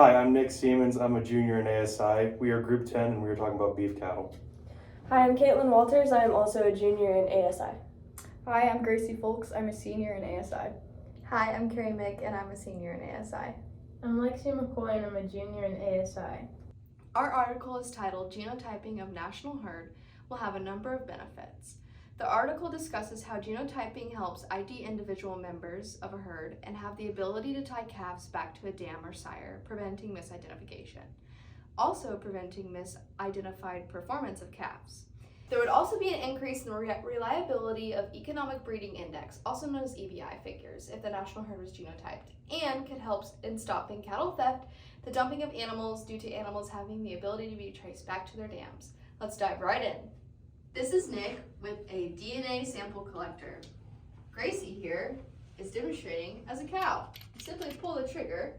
Hi, I'm Nick Siemens. I'm a junior in ASI. We are Group 10 and we are talking about beef cattle. Hi, I'm Caitlin Walters. I am also a junior in ASI. Hi, I'm Gracie Folks. I'm a senior in ASI. Hi, I'm Carrie Mick and I'm a senior in ASI. I'm Lexi McCoy and I'm a junior in ASI. Our article is titled Genotyping of National Herd will have a number of benefits. The article discusses how genotyping helps ID individual members of a herd and have the ability to tie calves back to a dam or sire, preventing misidentification. Also preventing misidentified performance of calves. There would also be an increase in the reliability of economic breeding index, also known as EBI figures, if the national herd was genotyped, and could help in stopping cattle theft, the dumping of animals due to animals having the ability to be traced back to their dams. Let's dive right in. This is Nick with a DNA sample collector. Gracie here is demonstrating as a cow. You simply pull the trigger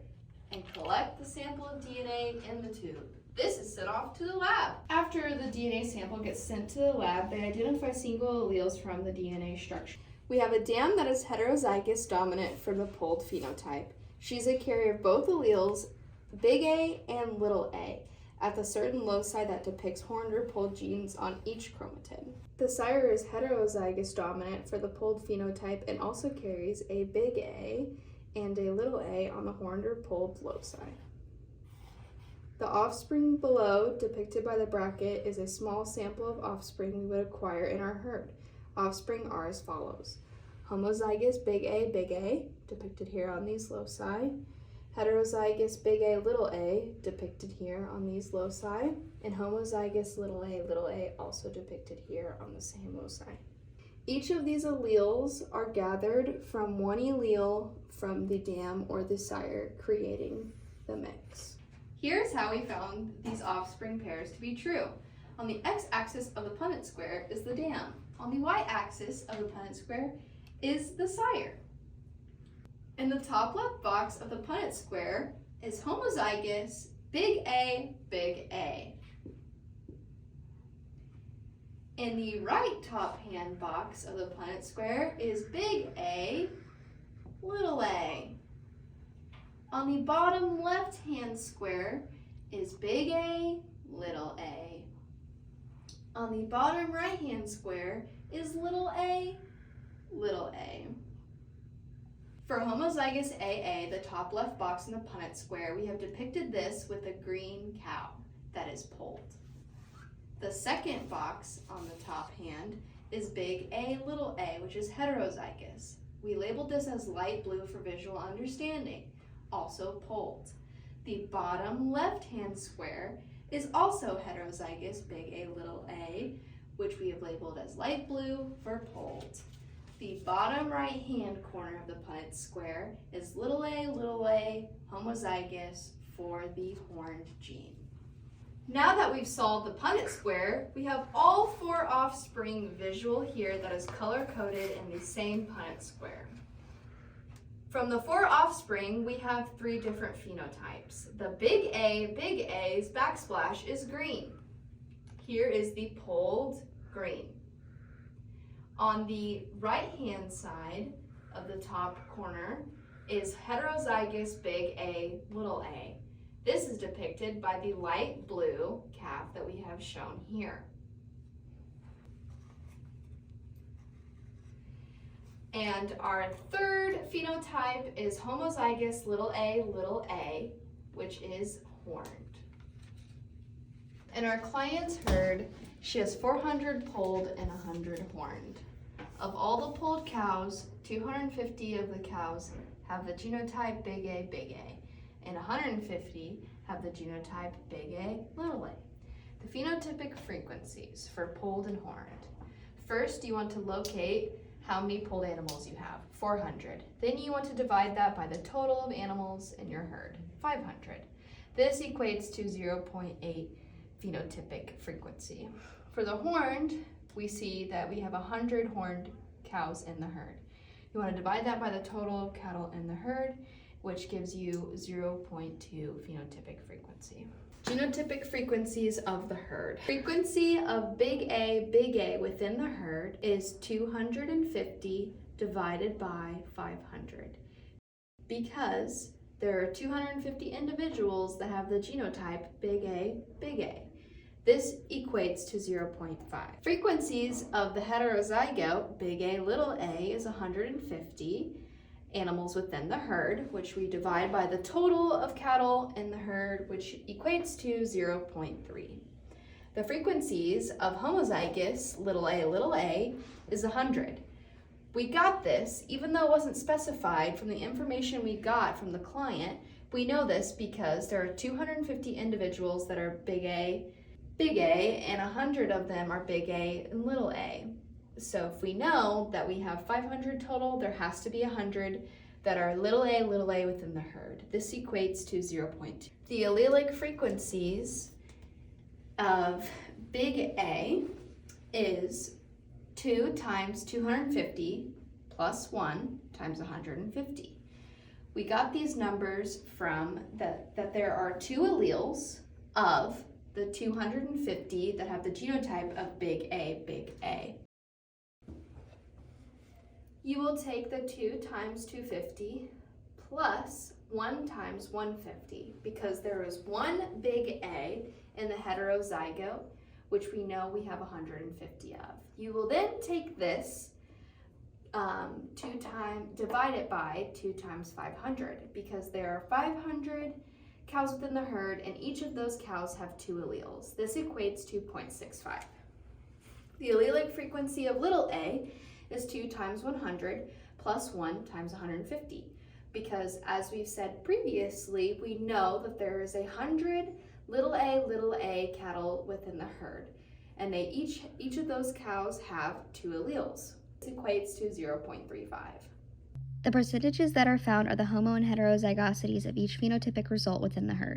and collect the sample of DNA in the tube. This is sent off to the lab. After the DNA sample gets sent to the lab, they identify single alleles from the DNA structure. We have a dam that is heterozygous dominant for the polled phenotype. She's a carrier of both alleles, big A and little a, at the certain loci that depicts horned or polled genes on each chromatin. The sire is heterozygous dominant for the polled phenotype and also carries a big A and a little a on the horned or polled loci. The offspring below, depicted by the bracket, is a small sample of offspring we would acquire in our herd. Offspring are as follows. Homozygous big A, depicted here on these loci. Heterozygous big A, depicted here on these loci. And homozygous little a, also depicted here on the same loci. Each of these alleles are gathered from one allele from the dam or the sire, creating the mix. Here's how we found these offspring pairs to be true. On the x-axis of the Punnett square is the dam. On the y-axis of the Punnett square is the sire. In the top left box of the Punnett square is homozygous big A. In the right top hand box of the Punnett square is big A, little a. On the bottom left-hand square is big A, little a. On the bottom right-hand square is little a, little a. For homozygous AA, the top left box in the Punnett square, we have depicted this with a green cow that is polled. The second box on the top hand is big A, little a, which is heterozygous. We labeled this as light blue for visual understanding. Also polled. The bottom left-hand square is also heterozygous big A, little a, which we have labeled as light blue for polled. The bottom right-hand corner of the Punnett square is little a, homozygous for the horned gene. Now that we've solved the Punnett square, we have all four offspring visual here that is color-coded in the same Punnett square. From the four offspring, we have three different phenotypes. The big A's backsplash is green. Here is the polled green. On the right-hand side of the top corner is heterozygous big A, little a. This is depicted by the light blue calf that we have shown here. And our third phenotype is homozygous little a, which is horned. In our client's herd, she has 400 polled and 100 horned. Of all the polled cows, 250 of the cows have the genotype big A, and 150 have the genotype big A, little a. The phenotypic frequencies for polled and horned. First, you want to locate how many polled animals you have, 400. Then you want to divide that by the total of animals in your herd, 500. This equates to 0.8 phenotypic frequency. For the horned, we see that we have 100 horned cows in the herd. You want to divide that by the total of cattle in the herd, which gives you 0.2 phenotypic frequency. Genotypic frequencies of the herd. Frequency of big A within the herd is 250 divided by 500. Because there are 250 individuals that have the genotype big A, big A. This equates to 0.5. Frequencies of the heterozygote, big A, little a, is 150 animals within the herd, which we divide by the total of cattle in the herd, which equates to 0.3. The frequencies of homozygous, little a, is 100. We got this, even though it wasn't specified from the information we got from the client. We know this because there are 250 individuals that are big A, and 100 of them are big A and little a. So if we know that we have 500 total, there has to be 100 that are little a within the herd. This equates to 0.2. The allelic frequencies of big A is 2 times 250 plus 1 times 150. We got these numbers from that there are 2 alleles of the 250 that have the genotype of big A, big A. You will take the 2 times 250 plus 1 times 150 because there is one big A in the heterozygote, which we know we have 150 of. You will then take this divide it by 2 times 500 because there are 500 cows within the herd and each of those cows have 2 alleles. This equates to 0.65. The allelic frequency of little a is 2 times 100 plus 1 times 150 because, as we've said previously, we know that there is 100 little a cattle within the herd, and they each of those cows have 2 alleles. This equates to 0.35. The percentages that are found are the homo and heterozygosities of each phenotypic result within the herd.